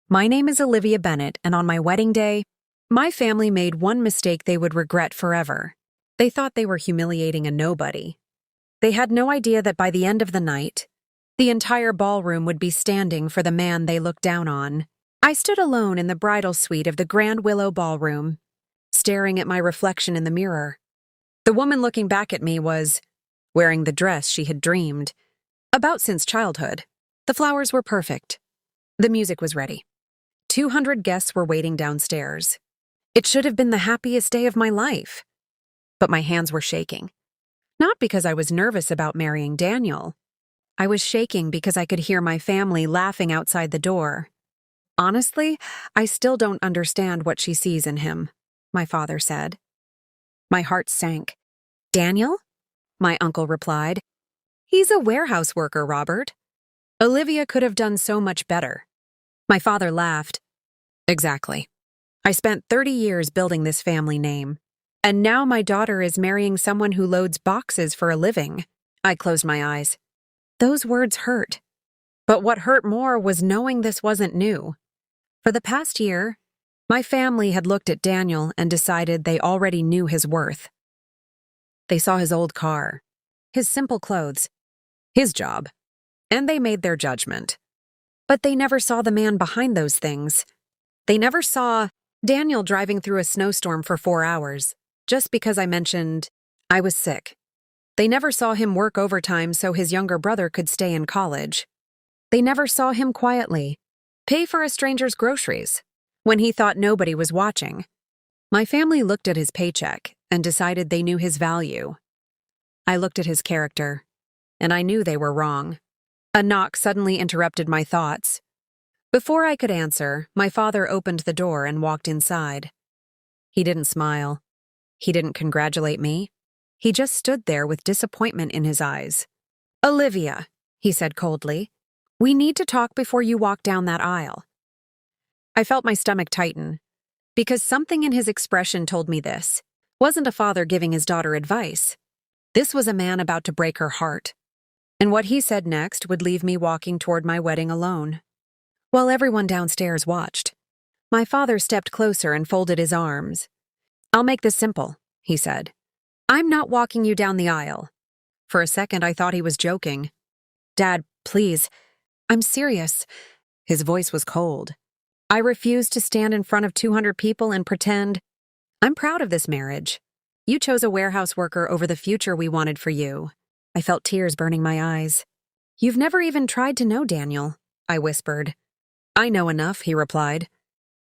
My name is Olivia Bennett, and on my wedding day, my family made one mistake they would regret forever. They thought they were humiliating a nobody. They had no idea that by the end of the night, the entire ballroom would be standing for the man they looked down on. I stood alone in the bridal suite of the Grand Willow Ballroom, staring at my reflection in the mirror. The woman looking back at me was wearing the dress she had dreamed about since childhood. The flowers were perfect. The music was ready. 200 guests were waiting downstairs. It should have been the happiest day of my life. But my hands were shaking. Not because I was nervous about marrying Daniel. I was shaking because I could hear my family laughing outside the door. Honestly, I still don't understand what she sees in him, my father said. My heart sank. Daniel? My uncle replied. He's a warehouse worker, Robert. Olivia could have done so much better. My father laughed. Exactly. I spent 30 years building this family name, and now my daughter is marrying someone who loads boxes for a living. I closed my eyes. Those words hurt. But what hurt more was knowing this wasn't new. For the past year, my family had looked at Daniel and decided they already knew his worth. They saw his old car, his simple clothes, his job, and they made their judgment. But they never saw the man behind those things. They never saw Daniel driving through a snowstorm for 4 hours, just because I mentioned I was sick. They never saw him work overtime so his younger brother could stay in college. They never saw him quietly pay for a stranger's groceries when he thought nobody was watching. My family looked at his paycheck and decided they knew his value. I looked at his character, and I knew they were wrong. A knock suddenly interrupted my thoughts. Before I could answer, my father opened the door and walked inside. He didn't smile. He didn't congratulate me. He just stood there with disappointment in his eyes. Olivia, he said coldly, we need to talk before you walk down that aisle. I felt my stomach tighten, because something in his expression told me this wasn't a father giving his daughter advice. This was a man about to break her heart. And what he said next would leave me walking toward my wedding alone. While everyone downstairs watched, my father stepped closer and folded his arms. I'll make this simple, he said. I'm not walking you down the aisle. For a second, I thought he was joking. Dad, please. I'm serious. His voice was cold. I refuse to stand in front of 200 people and pretend. I'm proud of this marriage. You chose a warehouse worker over the future we wanted for you. I felt tears burning my eyes. You've never even tried to know Daniel, I whispered. I know enough, he replied.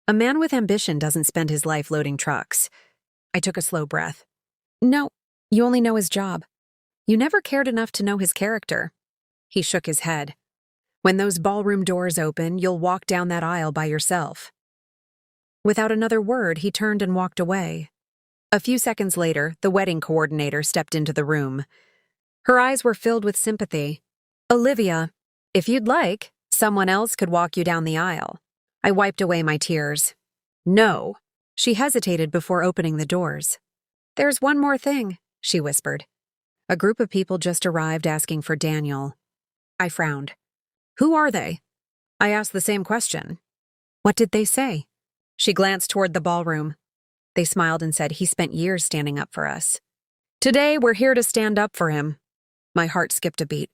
A man with ambition doesn't spend his life loading trucks. I took a slow breath. No, you only know his job. You never cared enough to know his character. He shook his head. When those ballroom doors open, you'll walk down that aisle by yourself. Without another word, he turned and walked away. A few seconds later, the wedding coordinator stepped into the room. Her eyes were filled with sympathy. Olivia, if you'd like, someone else could walk you down the aisle. I wiped away my tears. No. She hesitated before opening the doors. There's one more thing, she whispered. A group of people just arrived asking for Daniel. I frowned. Who are they? I asked the same question. What did they say? She glanced toward the ballroom. They smiled and said he spent years standing up for us. Today, we're here to stand up for him. My heart skipped a beat.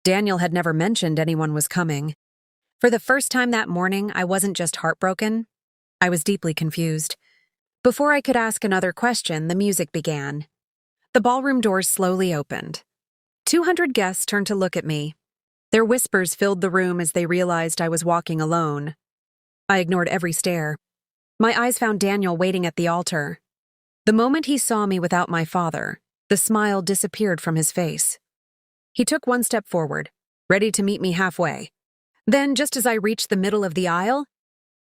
Daniel had never mentioned anyone was coming. For the first time that morning, I wasn't just heartbroken. I was deeply confused. Before I could ask another question, the music began. The ballroom doors slowly opened. 200 guests turned to look at me. Their whispers filled the room as they realized I was walking alone. I ignored every stare. My eyes found Daniel waiting at the altar. The moment he saw me without my father, the smile disappeared from his face. He took one step forward, ready to meet me halfway. Then, just as I reached the middle of the aisle,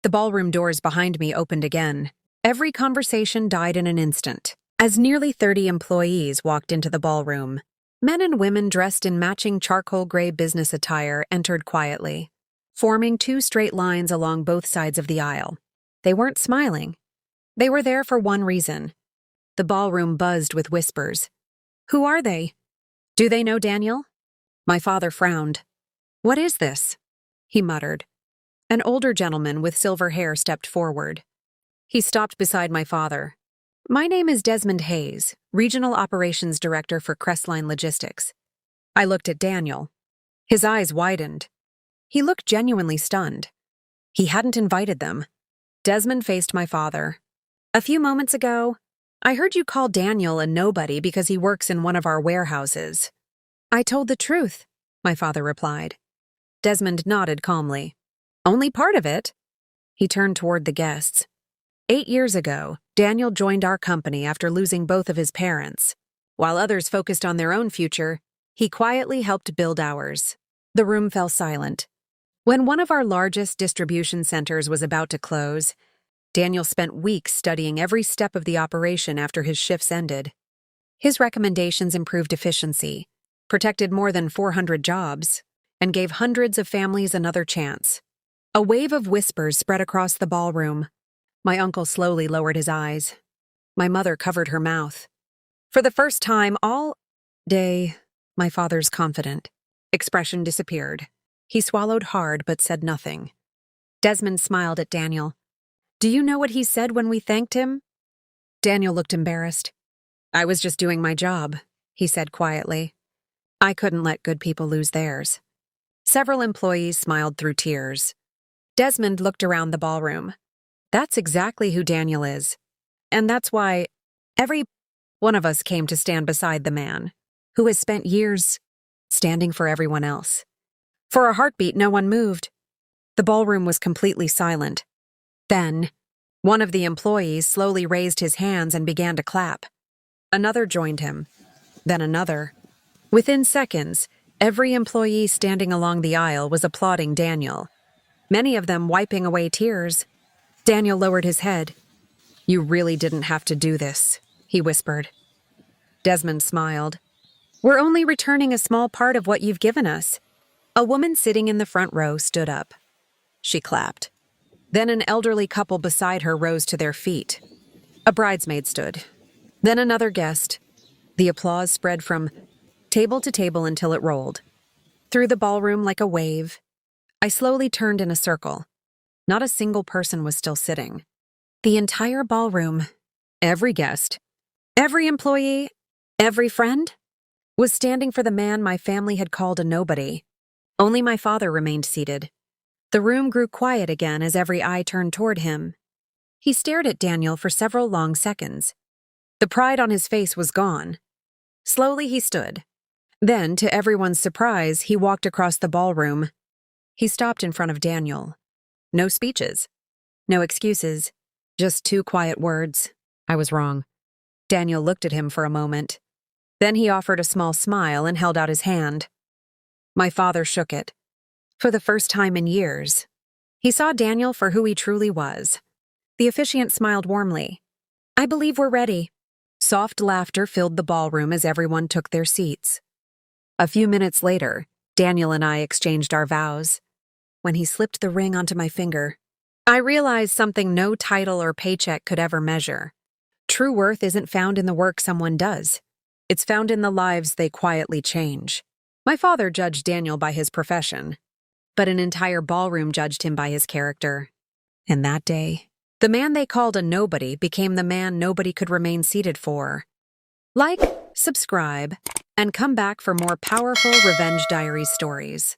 the ballroom doors behind me opened again. Every conversation died in an instant, as nearly 30 employees walked into the ballroom. Men and women dressed in matching charcoal gray business attire entered quietly, forming 2 straight lines along both sides of the aisle. They weren't smiling. They were there for one reason. The ballroom buzzed with whispers. Who are they? Do they know Daniel? My father frowned. What is this? He muttered. An older gentleman with silver hair stepped forward. He stopped beside my father. "My name is Desmond Hayes, Regional Operations Director for Crestline Logistics." I looked at Daniel. His eyes widened. He looked genuinely stunned. He hadn't invited them. Desmond faced my father. "A few moments ago, I heard you call Daniel a nobody because he works in one of our warehouses." "I told the truth," my father replied. Desmond nodded calmly. "Only part of it." He turned toward the guests. 8 years ago, Daniel joined our company after losing both of his parents. While others focused on their own future, he quietly helped build ours. The room fell silent. When one of our largest distribution centers was about to close, Daniel spent weeks studying every step of the operation after his shifts ended. His recommendations improved efficiency, protected more than 400 jobs, and gave hundreds of families another chance. A wave of whispers spread across the ballroom. My uncle slowly lowered his eyes. My mother covered her mouth. For the first time all day, my father's confident expression disappeared. He swallowed hard but said nothing. Desmond smiled at Daniel. "Do you know what he said when we thanked him?" Daniel looked embarrassed. "I was just doing my job," he said quietly. I couldn't let good people lose theirs. Several employees smiled through tears. Desmond looked around the ballroom. "That's exactly who Daniel is. And that's why every one of us came to stand beside the man who has spent years standing for everyone else." For a heartbeat, no one moved. The ballroom was completely silent. Then, one of the employees slowly raised his hands and began to clap. Another joined him. Then another. Within seconds, every employee standing along the aisle was applauding Daniel, many of them wiping away tears. Daniel lowered his head. "You really didn't have to do this," he whispered. Desmond smiled. "We're only returning a small part of what you've given us." A woman sitting in the front row stood up. She clapped. Then an elderly couple beside her rose to their feet. A bridesmaid stood. Then another guest. The applause spread from table to table until it rolled through the ballroom like a wave. I slowly turned in a circle. Not a single person was still sitting. The entire ballroom, every guest, every employee, every friend, was standing for the man my family had called a nobody. Only my father remained seated. The room grew quiet again as every eye turned toward him. He stared at Daniel for several long seconds. The pride on his face was gone. Slowly he stood. Then, to everyone's surprise, he walked across the ballroom. He stopped in front of Daniel. No speeches. No excuses. Just 2 quiet words. I was wrong. Daniel looked at him for a moment. Then he offered a small smile and held out his hand. My father shook it. For the first time in years, he saw Daniel for who he truly was. The officiant smiled warmly. "I believe we're ready." Soft laughter filled the ballroom as everyone took their seats. A few minutes later, Daniel and I exchanged our vows. When he slipped the ring onto my finger, I realized something no title or paycheck could ever measure. True worth isn't found in the work someone does. It's found in the lives they quietly change. My father judged Daniel by his profession, but an entire ballroom judged him by his character. And that day, the man they called a nobody became the man nobody could remain seated for. Like, subscribe, and come back for more powerful Revenge Diaries stories.